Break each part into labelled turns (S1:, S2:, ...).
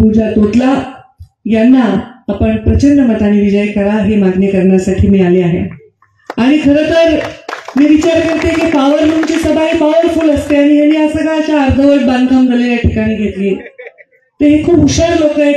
S1: पूजा तोटला यांना आपण प्रचंड मताने विजय करा ही मागणी करण्यासाठी मी आले आहे. आणि खरं तर मी विचार करते की पॉवर लूमची सभा ही पॉवरफुल असते आणि यांनी असं का अशा अर्धवट बांधकाम झालेल्या ठिकाणी घेतली. ते हे खूप हुशार लोक आहेत.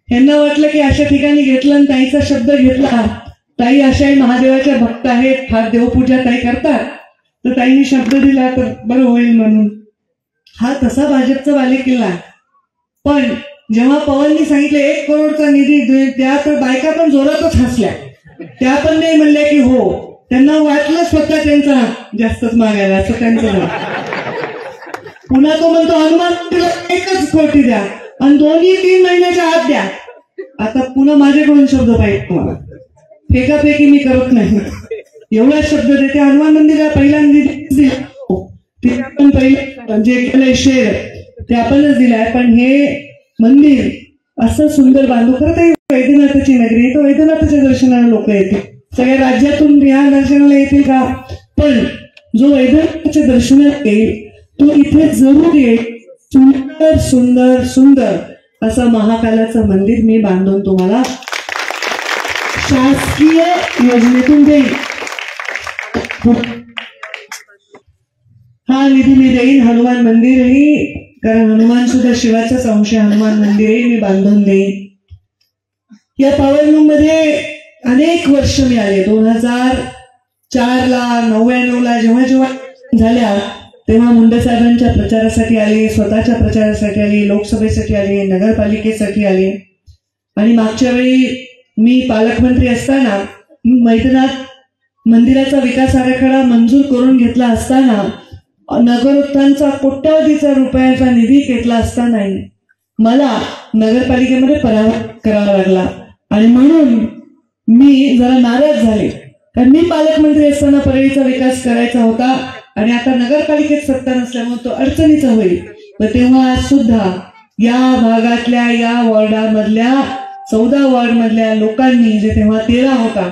S1: यांना वाटलं की अशा ठिकाणी घेतलं आणि ताईचा शब्द घेतला, ताई अशाही महादेवाच्या भक्त आहेत, फार देवपूजा ताई करतात, तर ताईने शब्द दिला तर बरं होईल म्हणून. हा तसा भाजपचा बालेकिल्ला. पण जेव्हा पवारनी सांगितलं 1 करोडचा निधी द्या तर बायका पण जोरातच हसल्या. त्या पण नाही म्हणल्या की हो. त्यांना वाटलं स्वतः त्यांचा जास्तच मागायला असं त्यांचं. पुन्हा तो म्हणतो हनुमान 1 कोटी द्या आणि 2-3 महिन्याच्या आत द्या. आता पुन्हा माझ्याकडून शब्द पाहिजे तुम्हाला. फेकाफेकी मी करत नाही. एवढा शब्द देते. हनुमान मंदिराला पहिला निधी पण पहिले जे केलंय शेअर ते आपणच दिलाय. पण हे मंदिर असं सुंदर बांधू. खरं तर वैद्यनाथाची नगरी, तर वैद्यनाथाच्या दर्शनाला लोक येतील. सगळ्या राज्यातून या दर्शनाला येतील का? पण जो वैद्यनाथाच्या दर्शनाला येईल तो इथे जरूर येईल. सुंदर सुंदर सुंदर असं महाकालाचं मंदिर मी बांधून तुम्हाला शासकीय योजनेतून देईल. हा निधी मी देईन. हनुमान मंदिरही, कारण हनुमान सुद्धा शिवाचाच अंश, हनुमान मंदिरही मी बांधून देईन. या पॉवर लूम मध्ये अनेक वर्ष मी आले. 2004ला 99ला जेव्हा जेव्हा झाल्या तेव्हा मुंडे साहेबांच्या प्रचारासाठी आले, स्वतःच्या प्रचारासाठी आले, लोकसभेसाठी आले, नगरपालिकेसाठी आले. आणि मागच्या वेळी मी पालकमंत्री असताना मैदानात मंदिराचा विकास आराखडा मंजूर करून घेतला असताना, नगरोत्थानचा कोट्यावधीचा रुपयाचा निधी घेतला असतानाही मला नगरपालिकेमध्ये पराभव करावा लागला. आणि म्हणून मी जरा नाराज झाले. कारण मी पालकमंत्री असताना परळीचा विकास करायचा होता आणि आता नगरपालिकेत सत्ता नसल्यामुळे तो अडचणीचा होईल. तर तेव्हा सुद्धा या भागातल्या, या वॉर्डामधल्या 14 वॉर्डमधल्या लोकांनी, जे तेव्हा 13 होता,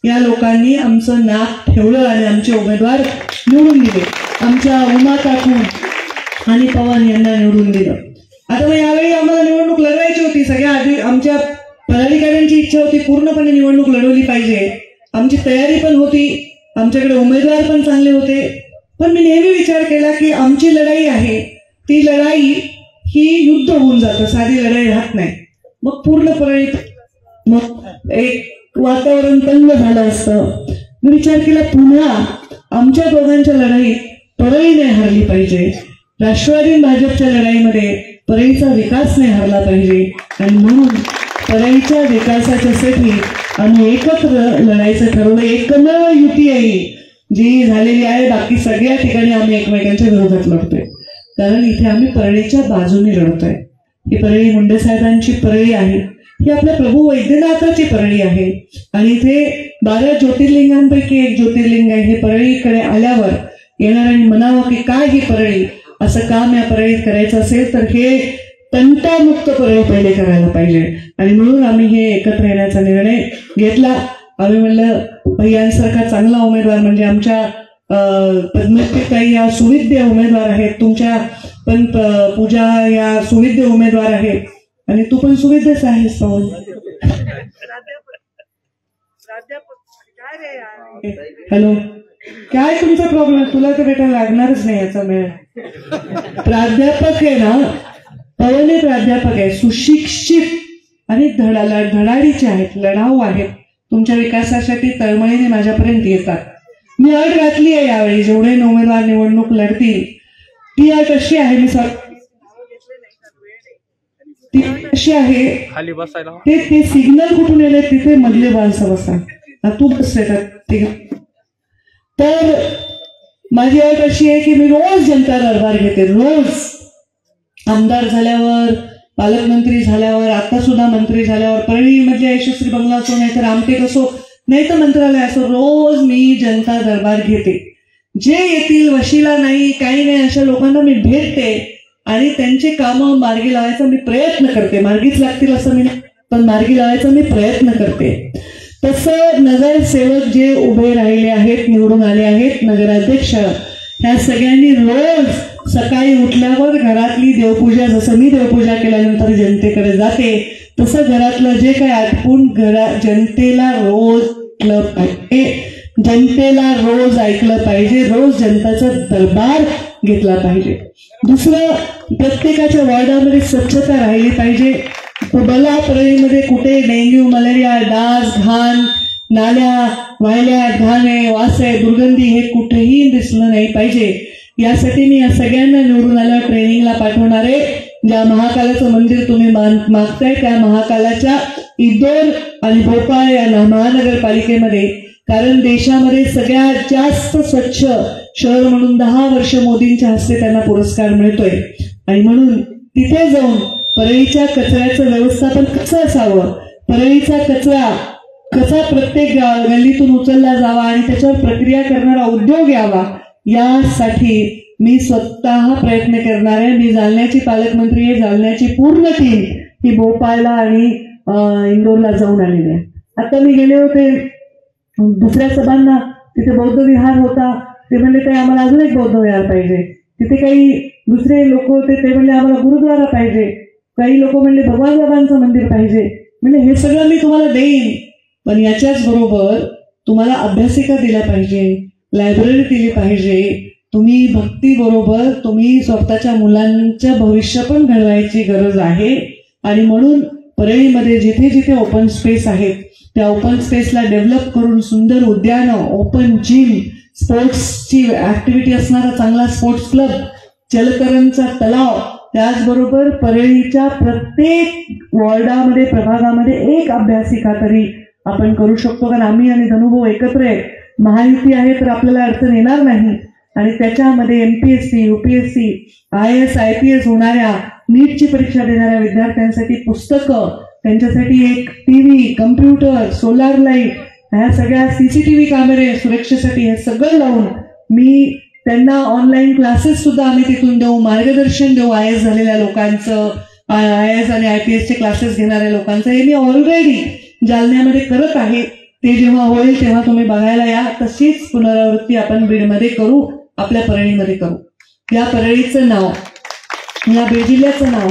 S1: या लोकांनी आमचं नाक ठेवलं आणि आमचे उमेदवार निवडून दिले. आमच्या उमा काकू आणि पवन यांना निवडून दिलं. आता मग यावेळी आम्हाला निवडणूक लढवायची होती. सगळ्या आधी आमच्या पदाधिकाऱ्यांची इच्छा होती पूर्णपणे निवडणूक लढवली पाहिजे. आमची तयारी पण होती, आमच्याकडे उमेदवार पण चांगले होते. पण मी नेहमी विचार केला की आमची लढाई आहे, ती लढाई ही युद्ध होऊन जातं, साधी लढाई राहत नाही. मग पूर्णपणे मग एक वातावरण तंग झालं असतं. मी विचार केला पुन्हा आमच्या दोघांच्या लढाईत परळीने हरली पाहिजे. राष्ट्रवादी भाजपच्या लढाईमध्ये परळीचा विकास नाही हरला पाहिजे. आणि म्हणून परळीच्या विकासाच्यासाठी आम्ही एकत्र लढायचं ठरवलं. एकमेव युती आहे जी झालेली आहे. बाकी सगळ्या ठिकाणी आम्ही एकमेकांच्या विरोधात लढतोय. कारण इथे आम्ही परळीच्या बाजूने लढतोय. ही परळी मुंडे साहेबांची परळी आहे, ही आपल्या प्रभू वैद्यनाथाची परळी आहे. आणि इथे 12 ज्योतिर्लिंगांपैकी एक ज्योतिर्लिंग आहे. हे परळीकडे आल्यावर येणाऱ्यांनी म्हणावं की काय ही परळी, असं काम या परळीत करायचं असेल तर हे तंटामुक्त परळी पहिले करायला पाहिजे. आणि म्हणून आम्ही हे एकत्र येण्याचा निर्णय घेतला. आम्ही म्हणलं भैयांसारखा चांगला उमेदवार म्हणजे आमच्या पद्मश्री या सुविद्य उमेदवार आहेत, तुमच्या पण पूजा या सुविद्य उमेदवार आहेत आणि तू पण सुविद्यच आहेस पवन. हॅलो, काय तुमचा प्रॉब्लेम? तुला तर बेटा लागणारच नाही याचा मेळ. प्राध्यापक आहे ना, पवन हे प्राध्यापक आहे, सुशिक्षित आणि धडाडीचे आहेत, लढाऊ आहेत. तुमच्या विकासासाठी तळमळीने माझ्यापर्यंत येतात. मी अट घातली आहे यावेळी जेवढे उमेदवार निवडणूक लढतील ती अट अशी आहे, मी ती अशी आहे, ते सिग्नल कुठून येले तिथे मधले माणसं बसा. तू बसते तर माझी अट अशी आहे की मी रोज जनता दरबार घेते. रोज आमदार झाल्यावर, पालकमंत्री झाल्यावर, आता सुद्धा मंत्री झाल्यावर, परळी म्हणजे यशस्वी बंगला असो नाही तर रामटेक असो नाही तर मंत्रालय असो, रोज मी जनता दरबार घेते. जे येतील वशिला नाही काही नाही अशा लोकांना मी भेटते आणि त्यांचे कामं मार्गी लावायचा मी प्रयत्न करते. मार्गीच लागतील असं मी नाही, पण मार्गी लावायचा मी प्रयत्न करते. तसं नगरसेवक जे उभे राहिले आहेत, निवडून आले आहेत, नगराध्यक्ष, ह्या सगळ्यांनी रोज सकाळी उठल्यावर घरातली देवपूजा, जसं मी देवपूजा केल्यानंतर जनतेकडे जाते तसं घरातलं जे काही आटपून जनतेला रोज ऐकलं पाहिजे, जनतेला रोज ऐकलं पाहिजे, रोज जनताचा दरबार घेतला पाहिजे. दुसरं, प्रत्येकाच्या वॉर्डामध्ये स्वच्छता राहिली पाहिजे. बला परळीमध्ये कुठे डेंग्यू, मलेरिया, डास, घाण, नाल्या वाहिल्या, घाणे, वासे, दुर्गंधी हे कुठेही दिसलं नाही पाहिजे. यासाठी मी या सगळ्यांना निवडून आल्यावर ट्रेनिंगला पाठवणार आहे. ज्या महाकालाचं मंदिर तुम्ही मागताय त्या महाकालाच्या इंदोर आणि भोपाळ या महानगरपालिकेमध्ये, कारण देशामध्ये सगळ्यात जास्त स्वच्छ शहर म्हणून 10 वर्ष मोदींच्या हस्ते त्यांना पुरस्कार मिळतोय. आणि म्हणून तिथे जाऊन परळीच्या कचऱ्याचं व्यवस्थापन कसं असावं, परळीचा कचरा कसा प्रत्येक गल्लीतून उचलला जावा आणि त्याच्यावर प्रक्रिया करणारा उद्योग यावा, यासाठी मी स्वतः प्रयत्न करणार आहे. मी जालन्याची पालकमंत्री आहे. जालन्याची पूर्ण टीम ही भोपाळला आणि इंदोरला जाऊन आलेली आहे. आता मी गेले होते दुसऱ्या सभांना, तिथे बौद्ध विहार होता. ते म्हणले काही आम्हाला अजून एक बौद्ध विहार पाहिजे. तिथे काही दुसरे लोक होते, ते म्हणले आम्हाला गुरुद्वारा पाहिजे. काही लोक म्हणले भगवान बाबांचं मंदिर पाहिजे. म्हणजे हे सगळं मी तुम्हाला देईन, पण याच्याच बरोबर तुम्हाला अभ्यासिका दिल्या पाहिजे, लायब्ररी दिली पाहिजे. तुम्ही भक्ती बरोबर तुम्ही स्वतःच्या मुलांचं भविष्य पण घडवायची गरज आहे. आणि म्हणून परळीमध्ये जिथे जिथे ओपन स्पेस आहेत त्या ओपन स्पेसला डेव्हलप करून सुंदर उद्यानं, ओपन जिम, स्पोर्ट्सची ऍक्टिव्हिटी असणारा चांगला स्पोर्ट्स क्लब, जलतरणचा तलाव, त्याचबरोबर परळीच्या प्रत्येक वॉर्डामध्ये, प्रभागामध्ये एक अभ्यासिका तरी आपण करू शकतो. कारण आम्ही आणि धनुभाऊ एकत्र आहे, महायुती आहे, तर आपल्याला अडचण येणार नाही. आणि त्याच्यामध्ये MPSC, UPSC, IAS, IPS होणाऱ्या, नीटची परीक्षा देणाऱ्या विद्यार्थ्यांसाठी पुस्तकं, त्यांच्यासाठी एक TV, कम्प्युटर, सोलार लाईट, ह्या सगळ्या CCTV कॅमेरे सुरक्षेसाठी हे सगळं लावून मी त्यांना ऑनलाईन क्लासेस सुद्धा आम्ही तिथून देऊ, मार्गदर्शन देऊ. IAS झालेल्या लोकांचं, IAS आणि IPSचे क्लासेस घेणाऱ्या लोकांचं हे मी ऑलरेडी जालन्यामध्ये करत आहे. ते जेव्हा होईल तेव्हा तुम्ही बघायला या. तशीच पुनरावृत्ती आपण बीडमध्ये करू, आपल्या परळीमध्ये करू. या परळीचं नाव, या बीड जिल्ह्याचं नाव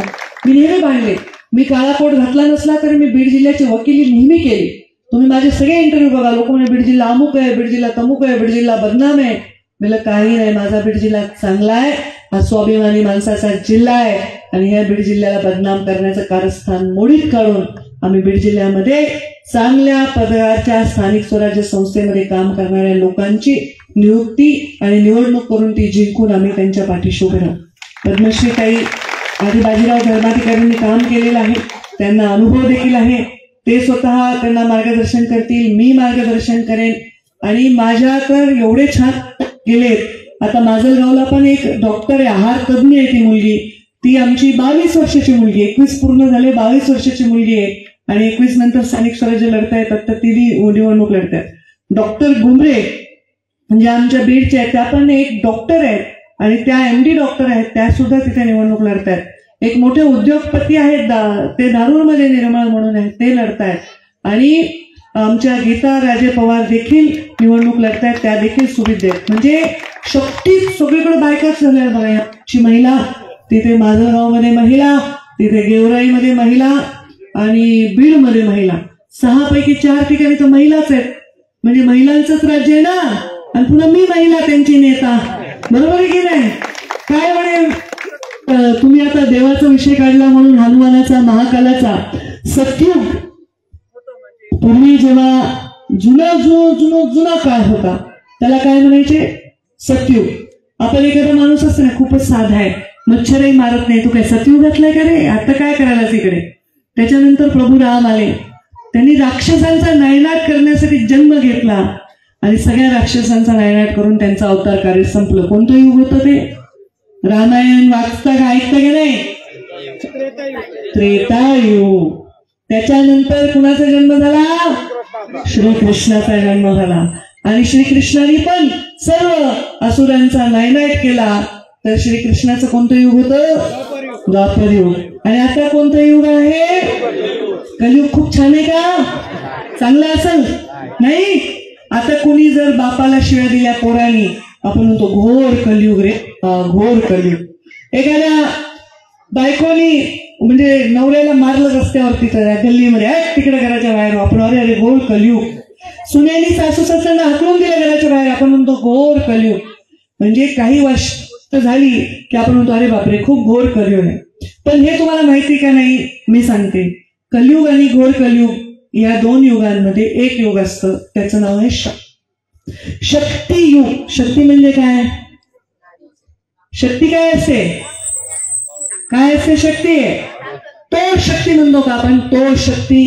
S1: मी नेहमी बांधले. मी काळा कोट घातला नसला तरी मी बीड जिल्ह्याची वकिली नेहमी केली. तुम्ही माझे सगळे इंटरव्ह्यू बघा, लोक म्हणजे बीड जिल्हा अमुक आहे, बीड जिल्हा तमुक आहे, बीड जिल्हा बदनाम आहे. मला काही नाही, माझा बीड जिल्हा चांगला आहे, हा स्वाभिमानी माणसाचा जिल्हा आहे. आणि ह्या बीड जिल्ह्याला बदनाम करण्याचं कारस्थान मोडीत काढून आम्ही बीड जिल्ह्यामध्ये चांगल्या पदाच्या स्थानिक स्वराज्य संस्थेमध्ये काम करणाऱ्या लोकांची नियुक्ती आणि निवडणूक करून ती जिंकून आम्ही त्यांच्या पाठीशी उभे राहू. पद्मश्री ताई आधी बाजीराव धर्माधिकाऱ्यांनी काम केलेलं आहे, त्यांना अनुभव देखील आहे. ते स्वतः त्यांना मार्गदर्शन करतील, मी मार्गदर्शन करेन. आणि माझ्याकडे एवढे छान गेलेत. आता माजलगावला पण एक डॉक्टर आहे, आहार तज्ञ आहे ती मुलगी. ती आमची 22 वर्षाची मुलगी, 21 पूर्ण झाले, 22 वर्षाची मुलगी आहे. आणि 21 नंतर स्थानिक स्वराज्य लढता येतात, तर ती निवडणूक लढतात. डॉक्टर गुमरे म्हणजे आमच्या बीडच्या आहेत, त्या पण एक डॉक्टर आहेत आणि त्या MD डॉक्टर आहेत, त्या सुद्धा तिथे निवडणूक लढतायत. एक मोठे उद्योगपती आहेत, ते धारूरमध्ये निर्मळ म्हणून आहेत, ते लढतायत. आणि आमच्या गीता राजे पवार देखील निवडणूक लढतायत, त्या देखील सुविध आहेत. म्हणजे शक्ती सगळीकडे बायकाच झाल्या बघा. याची महिला तिथे माजलगावमध्ये महिला, तिथे गेवराईमध्ये महिला आणि बीडमध्ये महिला, 6 पैकी 4 ठिकाणी तर महिलाच आहेत. म्हणजे महिलांचंच राज्य आहे ना. आणि पुन्हा मी महिला त्यांची नेता, बरोबर आहे की नाही? काय म्हणे तुम्ही आता देवाचा विषय काढला म्हणून हनुमानाचा, महाकालाचा, सत्युग. पूर्वी जेव्हा जुना काळ होता त्याला काय म्हणायचे? सत्युग. आपण एखादा माणूस असतो ना, खूपच साधा आहे, मच्छरही मारत नाही, तू काय सत्युग घातलाय का रे, आता काय करायला तिकडे. त्याच्यानंतर प्रभू राम आले, त्यांनी राक्षसांचा नायनाट करण्यासाठी जन्म घेतला आणि सगळ्या राक्षसांचा नायनाट करून त्यांचा अवतार कार्य संपलं. कोणतं युग होतं ते? रामायण वाचता का, ऐकता का नाही? त्रेतायुग. त्याच्यानंतर कुणाचा जन्म झाला? श्रीकृष्णाचा जन्म झाला. आणि श्रीकृष्णाने पण सर्व असुरांचा नायनाट केला. तर श्रीकृष्णाचं कोणतं युग होतं? द्वापर युग. आणि आता कोणतं युग आहे? कलियुग. खूप छान आहे का? चांगलं असेल नाही? आता कोणी जर बापाला शिव्या दिल्या पोरांनी आपण म्हणतो घोर कलियुग रे, घोर कलियुग. एखाद्या बायकोनी म्हणजे नवऱ्याला मारलं रस्त्यावरती गल्लीमध्ये, तिकडे घराच्या बाहेर, आपण अरे अरे घोर कलियुग. सुनेनी सासू सासऱ्यांना हाकलून दिलं घराच्या बाहेर, आपण म्हणतो घोर कलियुग. म्हणजे काही वर्ष झाली की आपण म्हणतो अरे बापरे खूप घोर कलियुग आहे. पण हे तुम्हाला माहिती का नाही, मी सांगते. कलियुग आणि घोर कलियुग या दोन युगांमध्ये एक युग असतं, त्याचं नाव आहे शक्ती युग. शक्ती म्हणजे काय? शक्ती काय असते? काय असते शक्ती? तो शक्ती म्हणतो का आपण? तो शक्ती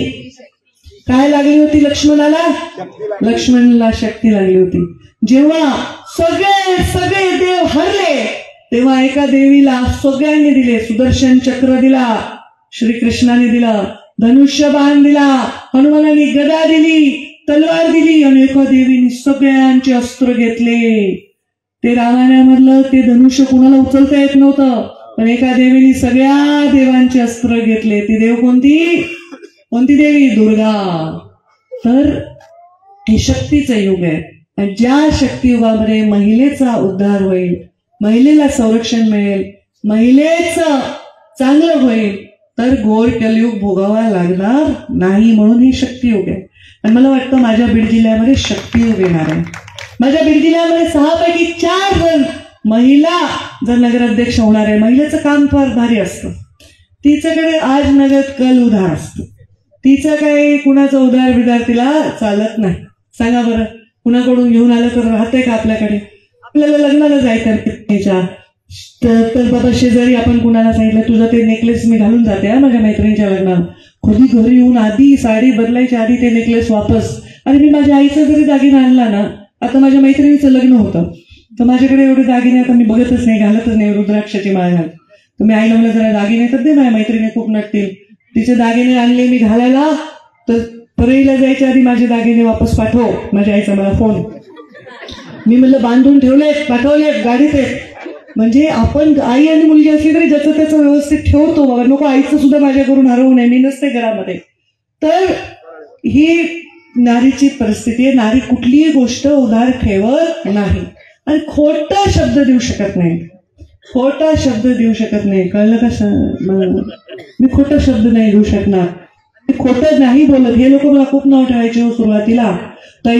S1: काय लागली होती लक्ष्मणाला? लक्ष्मणला शक्ती लागली होती. जेव्हा सगळे देव हरले तेव्हा एका देवीला सगळ्यांनी दिले. सुदर्शन चक्र दिला, श्रीकृष्णाने दिला, धनुष्य बाण दिला, हनुमानाने गदा दिली, तलवार दिली, आणि एका देवीने सगळ्यांचे अस्त्र घेतले. ते रामायणामधलं ते धनुष्य कुणाला उचलता येत नव्हतं, पण एका देवीने सगळ्या देवांचे अस्त्र घेतले. ती देव कोणती देवी? दुर्गा. तर हे शक्तीचं युग आहे. आणि ज्या शक्तियुगामध्ये महिलेचा उद्धार होईल, महिलेला संरक्षण मिळेल, महिलेचं चांगलं होईल, तर घोर कलियुग भोगावा लागणार नाही. म्हणून ही शक्तियुग आहे. आणि मला वाटतं माझ्या बीड जिल्ह्यामध्ये शक्तियुग येणार आहे. माझ्या बीड जिल्ह्यामध्ये 6 पैकी 4 जण महिला जर नगराध्यक्ष होणार आहे. महिलेचं काम फार भारी असतं. तिच्याकडे आज नगद कल उधार असतो. तिचं काही कुणाचं उधार बिधार तिला चालत नाही. सांगा बरं, कुणाकडून घेऊन आलं तर राहतंय का आपल्याकडे? आपल्याला लग्नाला जायचं तर बाबा शेजारी आपण कुणाला सांगितलं तुझं ते नेकलेस मी घालून जाते माझ्या मैत्रिणीच्या लग्नात, कधी घरी येऊन आधी साडी बदलायच्या आधी ते नेकलेस वापस. आणि मी माझ्या आईचा जरी दागिना आणला ना, आता माझ्या मैत्रिणीचं लग्न होतं तर माझ्याकडे एवढे दागिने आता मी बघतच नाही, घालतच नाही. रुद्राक्षाची माळ घाल. तर मी आईला म्हणलं जरा दागिने तर दे, माझ्या मैत्रिणी खूप नटतील. तिचे दागिने आणले मी घालायला, तर परळीला जायच्या आधी माझे दागिने वापस पाठव. माझ्या आईचा मला फोन. मी म्हणलं बांधून ठेवले, पाठवले गाडीत. म्हणजे आपण आई आणि मुलगी असली तरी ज्याचं त्याचं व्यवस्थित ठेवतो बाबा. नको आईचं सुद्धा माझ्याकडून हरवू नये, मी नसते घरामध्ये. तर ही नारीची परिस्थिती आहे. नारी कुठलीही गोष्ट उधार ठेवत नाही आणि खोटा शब्द देऊ शकत नाही. खोटा शब्द देऊ शकत नाही, कळलं का? मी खोटा शब्द नाही देऊ शकणार. मी खोटं नाही बोलत. हे लोक मला खूप नाव ठेवायचे हो सुरुवातीला. ताई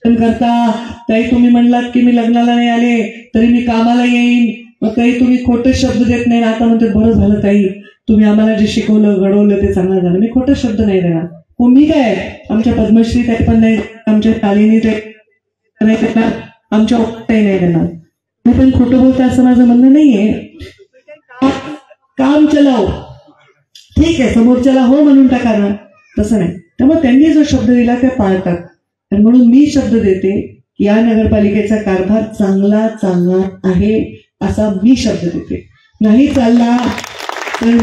S1: करता, ताई तुम्ही म्हणलात की मी लग्नाला नाही आले तरी मी कामाला येईन, मग ताई तुम्ही खोटे शब्द देत नाही. आता म्हणते बरं झालं ताई, तुम्ही आम्हाला जे शिकवलं घडवलं ते चांगलं झालं. मी खोटं शब्द नाही देणार. हो मी काय, आमच्या पद्मश्री ताई पण नाही, आमच्या शालिनी ताई नाही देणार, आमच्या ताई नाही देणार. मी पण खोटं बोलते असं माझं म्हणणं नाहीये. काम चलाव, ठीक आहे, समोरच्याला हो म्हणून टाका ना, तसं नाही. त्यामुळे त्यांनी जो शब्द दिला ते पाळतात. आणि म्हणून मी शब्द देते की या नगरपालिकेचा कारभार चांगला चालणार आहे असा मी शब्द देते. नाही चालला तर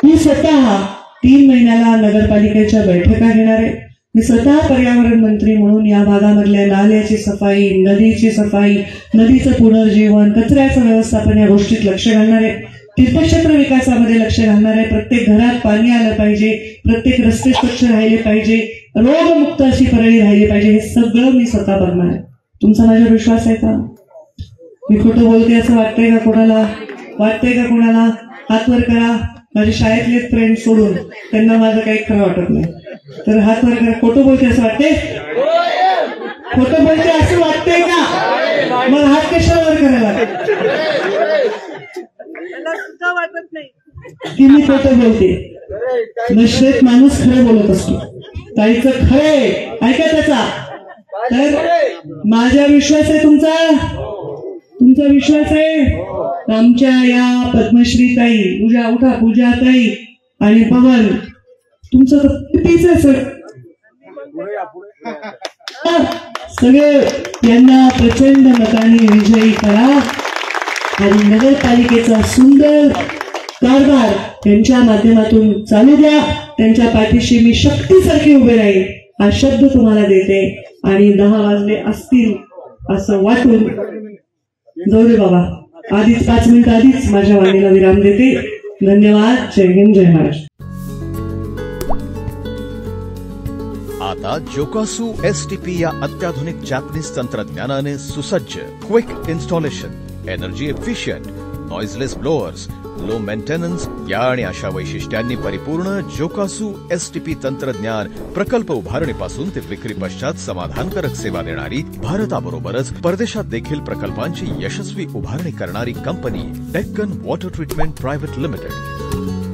S1: मी स्वतः 3 महिन्याला नगरपालिकेच्या बैठका घेणार आहे. मी स्वतः पर्यावरण मंत्री म्हणून या भागामधल्या नाल्याची सफाई, नदीची सफाई, नदीचं पुनर्जीवन, कचऱ्याचं व्यवस्थापन या गोष्टीत लक्ष घालणार आहे. तीर्थक्षेत्र विकासामध्ये लक्ष घालणार आहे. प्रत्येक घरात पाणी आलं पाहिजे, प्रत्येक रस्ते स्वच्छ राहिले पाहिजे, रोगमुक्त अशी परळी राहिली पाहिजे. हे सगळं मी स्वतः बघणार आहे. तुमचा माझ्यावर विश्वास आहे का? मी खोटं बोलते असं वाटतंय का कोणाला? वाटतंय का कोणाला? हात वर करा. माझे शाळेतले फ्रेंड सोडून त्यांना माझं काही खरं वाटत नाही, तर हात वर करा. खोटं बोलते असं वाटते? खोटं बोलते असं वाटतंय का? मग हात कशाला वर करायला वाटत नाही की मी खोटं बोलते? नश्वेत माणूस खरं बोलत असतो. ताईचं खरंय, ऐका त्याचा. तर माझा विश्वास आहे, तुमचा विश्वास आहे. आमच्या या पद्मश्री ताई, पूजा ताई आणि पवन, तुमचं तर कितीच आहे सर. सगळे यांना प्रचंड मताने विजयी करा आणि नगरपालिकेचा सुंदर कारभार त्यांच्या माध्यमातून चालू द्या. त्यांच्या पाठीशी मी शक्तीसारखी उभे राहील हा शब्द तुम्हाला देते. आणि 10 वाजले असतील असं वाटून जाऊ दे बाबा, आधीच 5 मिनिट आधीच माझ्या वाणीला विराम देते. धन्यवाद. जय हिंद, जय महाराष्ट्र.
S2: आता जोकासू STP या अत्याधुनिक जॅपनीज तंत्रज्ञानाने सुसज्ज, quick installation, energy efficient, noiseless blowers, low maintenance या आणि अशा वैशिष्ट्यांनी परिपूर्ण जोकासू STP तंत्रज्ञान प्रकल्प उभारणीपासून ते विक्री पश्चात समाधानकारक सेवा देणारी, भारताबरोबरच परदेशात देखील प्रकल्पांची यशस्वी उभारणी करणारी company Deccan water treatment private limited.